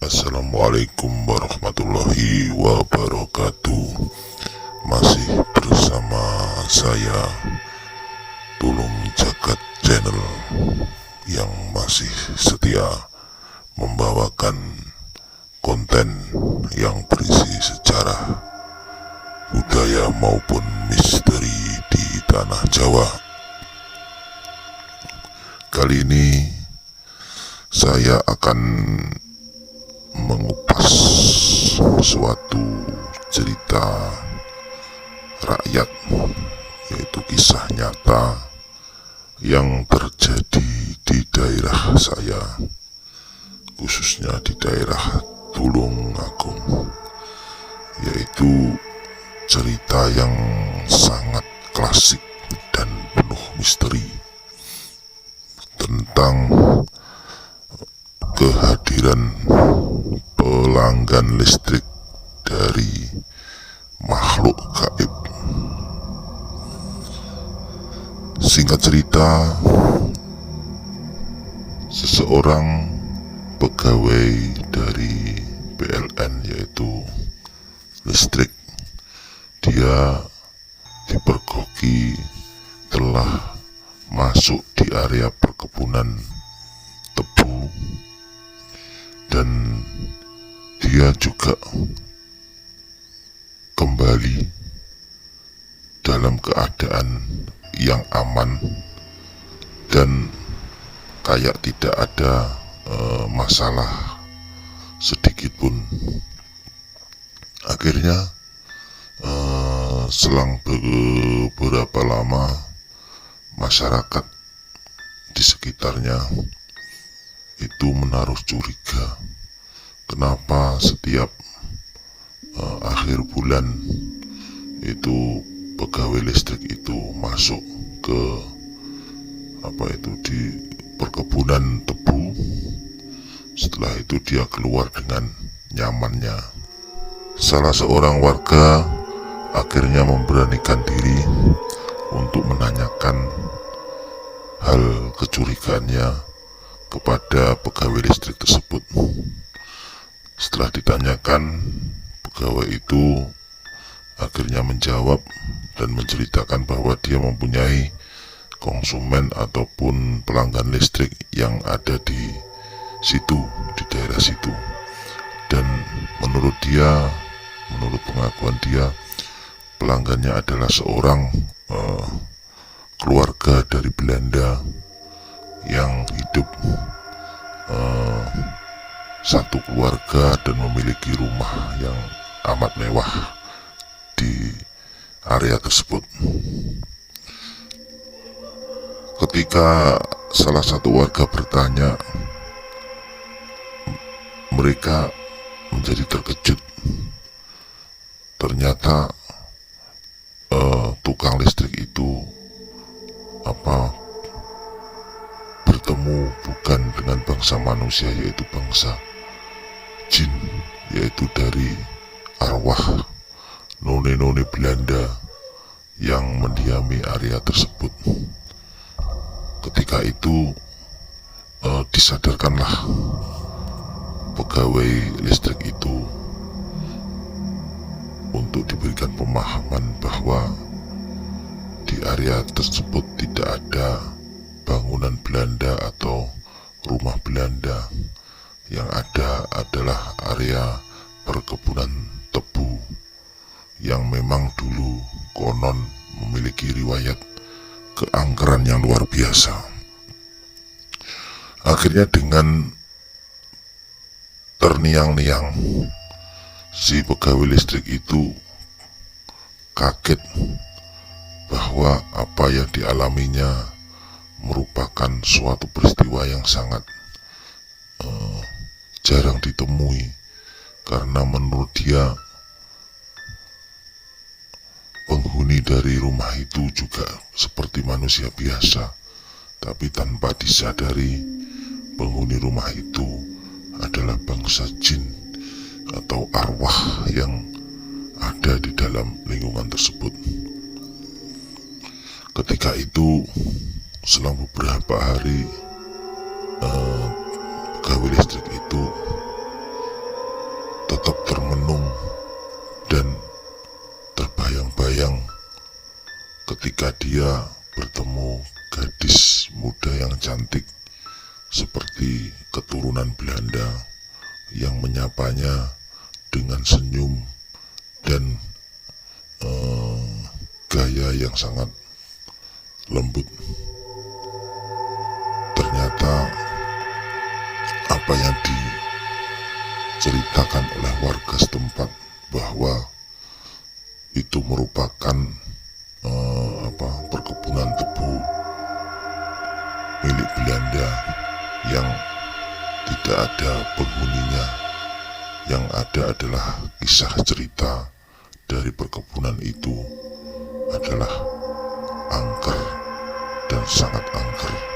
Assalamualaikum warahmatullahi wabarakatuh. Masih bersama saya Tulung Jagat Channel yang masih setia membawakan konten yang berisi sejarah, budaya maupun misteri di tanah Jawa. Kali ini saya akan mengupas suatu cerita rakyat, yaitu kisah nyata yang terjadi di daerah saya, khususnya di daerah Tulungagung, yaitu cerita yang sangat klasik dan penuh misteri tentang kehadiran pelanggan listrik dari makhluk gaib. Singkat cerita, seseorang pegawai dari PLN, yaitu listrik, dia dipergoki telah masuk di area perkebunan tebu, dan dia juga kembali dalam keadaan yang aman dan kayak tidak ada masalah sedikit pun. Akhirnya selang beberapa lama, masyarakat di sekitarnya itu menaruh curiga, kenapa setiap akhir bulan itu pegawai listrik itu masuk ke di perkebunan tebu. Setelah itu dia keluar dengan nyamannya. Salah seorang warga akhirnya memberanikan diri untuk menanyakan hal kecurigaannya kepada pegawai listrik tersebut. Setelah ditanyakan, pegawai itu akhirnya menjawab dan menceritakan bahwa dia mempunyai konsumen ataupun pelanggan listrik yang ada di situ, di daerah situ. Dan menurut pengakuan dia, pelanggannya adalah seorang keluarga dari Belanda yang hidup satu keluarga dan memiliki rumah yang amat mewah di area tersebut. Ketika salah satu warga bertanya, mereka menjadi terkejut. Ternyata tukang listrik itu bertemu bukan dengan bangsa manusia, yaitu bangsa jin, yaitu dari arwah none-none Belanda yang mendiami area tersebut. Ketika itu disadarkanlah pegawai listrik itu untuk diberikan pemahaman bahwa di area tersebut tidak ada bangunan Belanda atau rumah Belanda. Yang ada adalah area perkebunan tebu yang memang dulu konon memiliki riwayat keangkeran yang luar biasa. Akhirnya dengan terniang-niang, si pegawai listrik itu kaget bahwa apa yang dialaminya merupakan suatu peristiwa yang sangat jarang ditemui, karena menurut dia penghuni dari rumah itu juga seperti manusia biasa, tapi tanpa disadari penghuni rumah itu adalah bangsa jin atau arwah yang ada di dalam lingkungan tersebut. Ketika itu, selang beberapa hari, pegawai listrik itu dia bertemu gadis muda yang cantik seperti keturunan Belanda yang menyapanya dengan senyum dan gaya yang sangat lembut. Ternyata apa yang diceritakan oleh warga setempat bahwa itu merupakan perkebunan tebu milik Belanda yang tidak ada penghuninya. Yang ada adalah kisah cerita dari perkebunan itu adalah angker dan sangat angker.